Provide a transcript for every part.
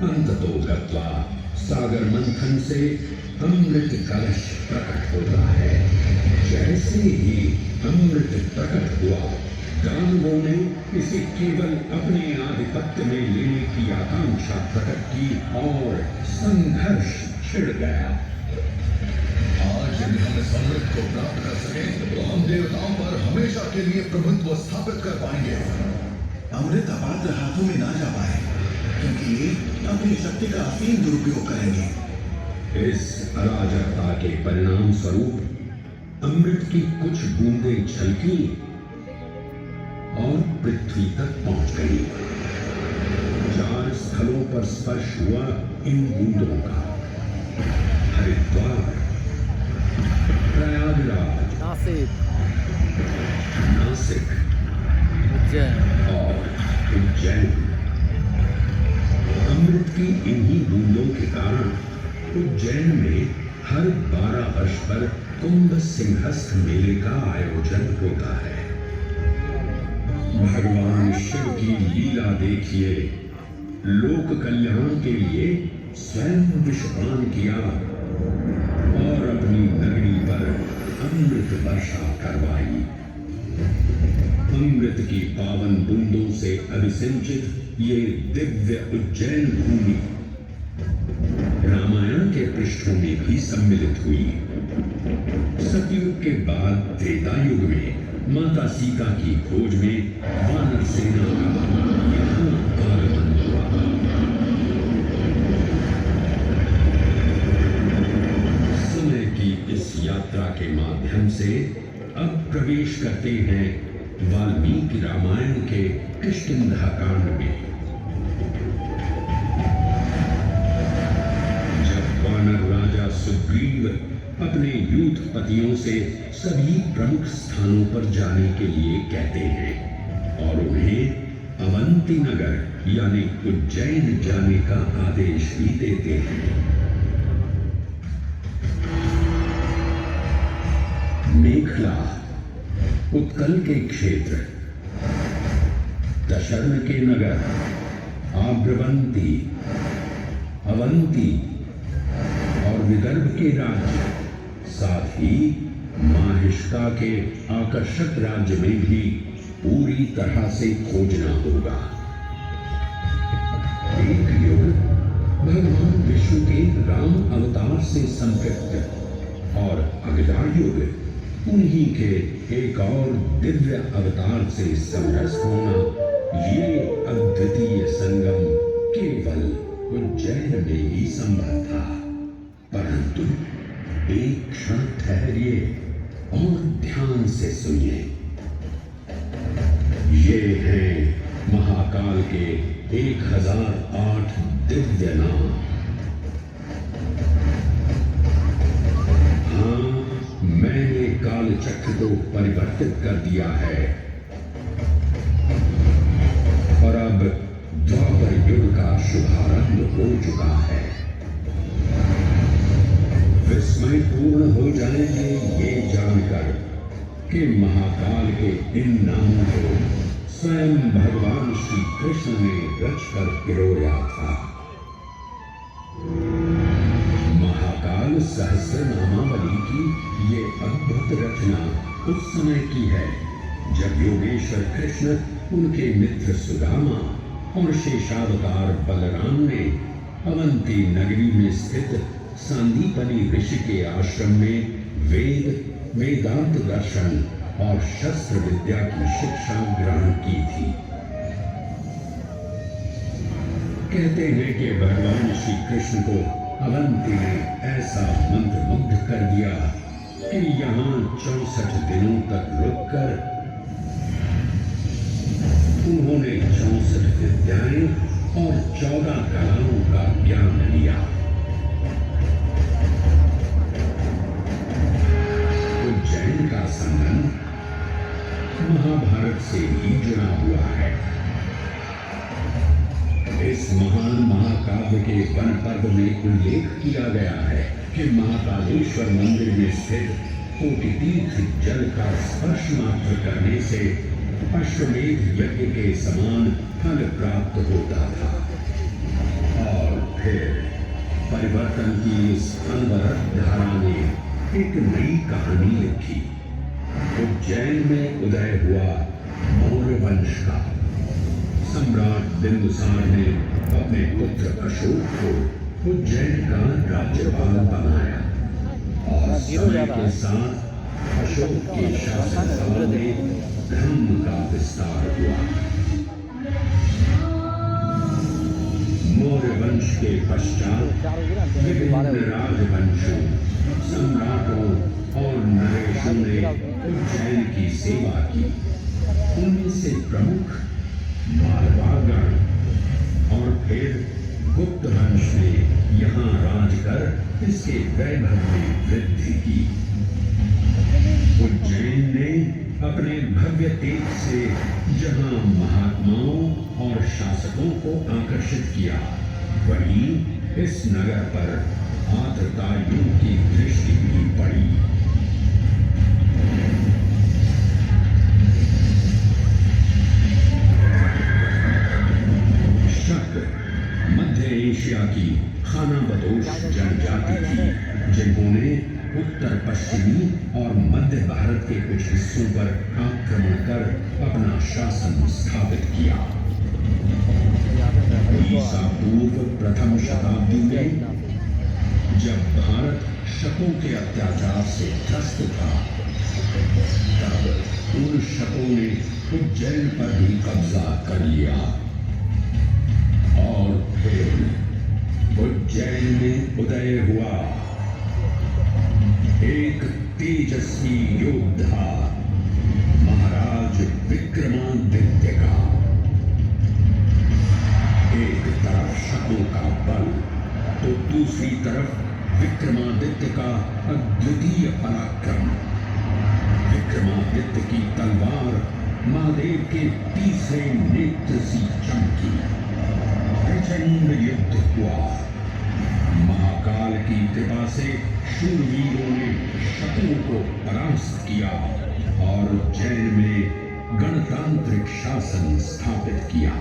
अंततो गत्वा सागर मंथन से अमृत कलश प्रकट होता है। जैसे ही अमृत प्रकट हुआ, दानवों ने इसे केवल अपने आधिपत्य में लेने की आकांक्षा प्रकट की और संघर्ष छिड़ गया। आज यदि हम इस अमृत को प्राप्त कर सके तो हम देवताओं पर हमेशा के लिए प्रभुत्व स्थापित कर पाएंगे। अमृत अपात्र हाथों में ना जा पाए, क्योंकि ये अपनी शक्ति का असीम दुरुपयोग करेंगे। इस अराजकता के परिणाम स्वरूप अमृत की कुछ बूंदें छलकी और पृथ्वी तक पहुंच गई। 4 स्थलों पर स्पर्श हुआ इन बूंदों का। हरिद्वार, प्रयागराज, नासिक और उज्जैन। अमृत की इन्हीं बूंदों के कारण उज्जैन में हर 12 वर्ष पर कुंभ सिंहस्थ मेले का आयोजन होता है। भगवान शिव की लीला देखिए। लोक कल्याण के लिए स्वयं विषपान किया और अपनी नगरी पर अमृत वर्षा करवाई। अमृत की पावन बूंदों से अभिसिंचित ये दिव्य उज्जैन भूमि रामायण के पृष्ठों में भी सम्मिलित हुई। सतयुग के बाद त्रेता युग में माता सीता की खोज में वानर सेना का यहाँ आगमन हुआ। समय की इस यात्रा के माध्यम से अब प्रवेश करते हैं वाल्मीकि रामायण के किष्किंधा कांड में। जब वानर राजा सुग्रीव अपने यूथपतियों से सभी प्रमुख स्थानों पर जाने के लिए कहते हैं और उन्हें अवंती नगर यानी उज्जैन जाने का आदेश भी देते हैं। मेखला, उत्कल के क्षेत्र, दशरथ के नगर, आभ्रवंती, अवंती और विदर्भ के राज्य, साथ ही माहिष्का के आकर्षक राज्य में भी पूरी तरह से खोजना होगा। एक युग भगवान विष्णु के राम अवतार से संपृक्त और अगला युग उन्हीं के एक और दिव्य अवतार से समरस होना, ये अद्वितीय संगम केवल उज्जैन में ही संभव था। परंतु एक क्षण ठहरिए और ध्यान से सुनिए। ये हैं महाकाल के 1008 दिव्य नाम। हाँ, मैंने काल चक्र को परिवर्तित कर दिया है और अब द्वापर युग का शुभारंभ हो चुका है। विस्मय पूर्ण हो जाएंगे ये जानकर कि महाकाल के इन नामों को स्वयं भगवान श्री कृष्ण ने रचकर पिरोया था। महाकाल सहस्र नामावली की ये अद्भुत रचना उस समय की है जब योगेश्वर कृष्ण, उनके मित्र सुदामा और शेषावतार बलराम ने अवंती नगरी में स्थित सांदीपनी ऋषि के आश्रम में वेदांत दर्शन और शस्त्र विद्या की शिक्षा ग्रहण की थी। कहते हैं कि भगवान श्री कृष्ण को अवंती ने ऐसा मंत्रमुग्ध कर दिया कि यहाँ 64 दिनों तक रुककर उन्होंने 64 विद्याएं और 14 कलाओं का ज्ञान लिया। उज्जैन का संबंध महाभारत से ही जुड़ा हुआ है। इस महान महाकाव्य के वन पर्व में उल्लेख किया गया है कि महाकालेश्वर मंदिर में स्थित कोटि तीर्थ जल का स्पर्श मात्र करने से अश्वमेध यज्ञ के समान फल प्राप्त होता था और फिर परिवर्तन की इस अनवरत धारा ने एक नई कहानी लिखी। उज्जैन में उदय हुआ मौर्य वंश का। सम्राट बिंदुसार ने अपने पुत्र अशोक को उज्जैन का राज्यपाल बनाया और समय के साथ अशोक के शासनकाल में धर्म का विस्तार हुआ। मौर्य वंश के पश्चात विभिन्न राजवंशों, सम्राटों और नरेशों ने उज्जैन की सेवा की। उनमें से प्रमुख मालवागण और फिर गुप्त वंश ने यहाँ राज कर इसके वैभव में वृद्धि की। उज्जैन ने अपने भव्य तेज से जहां महात्माओं और शासकों को आकर्षित किया, वहीं इस नगर पर आतताइयों की दृष्टि भी पड़ी। शक मध्य एशिया की खानाबदोश जनजाति थी, जिन्होंने उत्तर पश्चिमी और मध्य भारत के कुछ हिस्सों पर आक्रमण कर अपना शासन स्थापित किया। ईसा पूर्व प्रथम शताब्दी में जब भारत शकों के अत्याचार से त्रस्त था, तब उन शकों ने उज्जैन पर भी कब्जा कर लिया और फिर उज्जैन में उदय हुआ एक तेजस्वी योद्धा, महाराज विक्रमादित्य का। एक तरफ शकों का बल तो दूसरी तरफ विक्रमादित्य का अद्वितीय पराक्रम। विक्रमादित्य की तलवार महादेव के तीसरे नेत्र सी चमकी। प्रचंड युद्ध हुआ। महाकाल की कृपा से शूरवीरों ने शकों को परास्त किया और उज्जैन में गणतांत्रिक शासन स्थापित किया।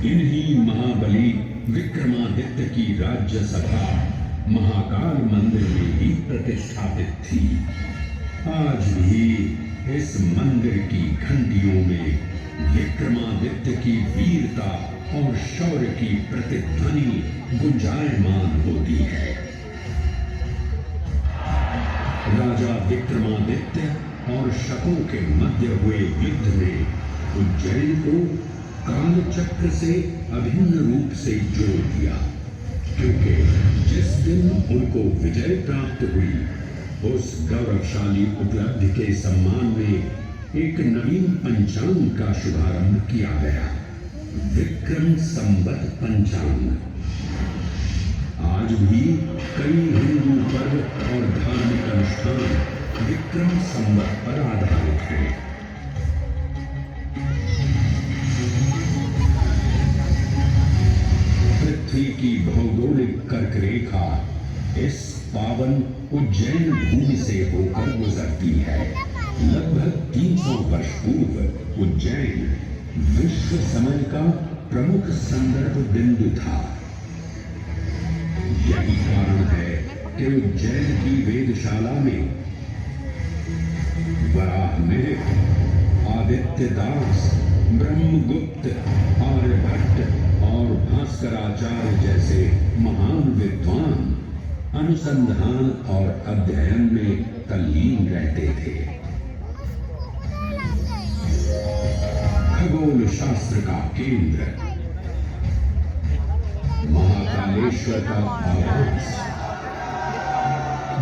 इन्हीं महाबली विक्रमादित्य की राज्यसभा महाकाल मंदिर में ही प्रतिष्ठापित थी। आज भी इस मंदिर की घंटियों में विक्रमादित्य की वीरता और शौर्य की प्रतिध्वनि गुंजायमान होती है। राजा विक्रमादित्य और शकों के मध्य हुए युद्ध ने उज्जैन को कालचक्र से अभिन्न रूप से जोड़ दिया, क्योंकि जिस दिन उनको विजय प्राप्त हुई, उस गौरवशाली उपलब्धि के सम्मान में एक नवीन पंचांग का शुभारंभ किया गया, विक्रम संवत पंचांग। आज भी कई हिंदू पर्व और धार्मिक अनुष्ठान विक्रम संवत पर आधारित हैं। पृथ्वी की भौगोलिक कर्क रेखा इस पावन उज्जैन भूमि से होकर गुजरती है। लगभग 300 वर्ष पूर्व उज्जैन विश्व समय का प्रमुख संदर्भ बिंदु था। यही कारण है कि उज्जैन की वेदशाला में वराहमिहिर, आदित्यदास, ब्रह्मगुप्त, आर्यभट्ट और भास्कराचार्य जैसे महान विद्वान अनुसंधान और अध्ययन में तल्लीन रहते थे। खगोल शास्त्र का केंद्र, महाकालेश्वर का आवास,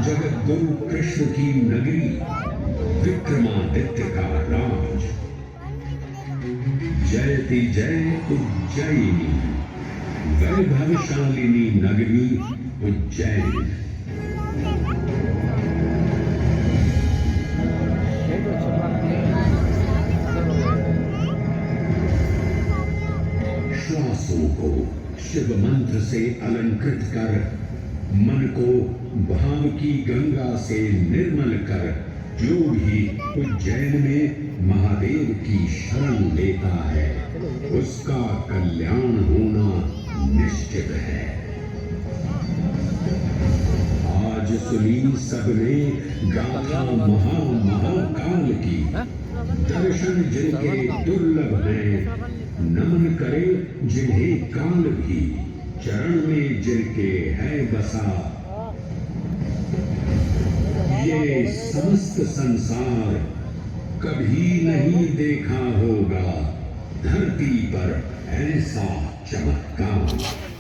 जगत गुरु कृष्ण की नगरी, विक्रमादित्य का राज। जयति जय उज्जैनी, वैभवशालिनी नगरी उज्जैन। श्वासों को शिव मंत्र से अलंकृत कर, मन को भाव की गंगा से निर्मल कर जो भी उज्जैन में महादेव की शरण लेता है उसका कल्याण होना निश्चित है। आज सुनी सबने गाथा महाकाल की, दर्शन जिनके दुर्लभ हैं, नमन करे जिन्हें काल भी, चरण में जिनके है बसा। ये समस्त संसार कभी नहीं देखा होगा धरती पर ऐसा चमत्कार।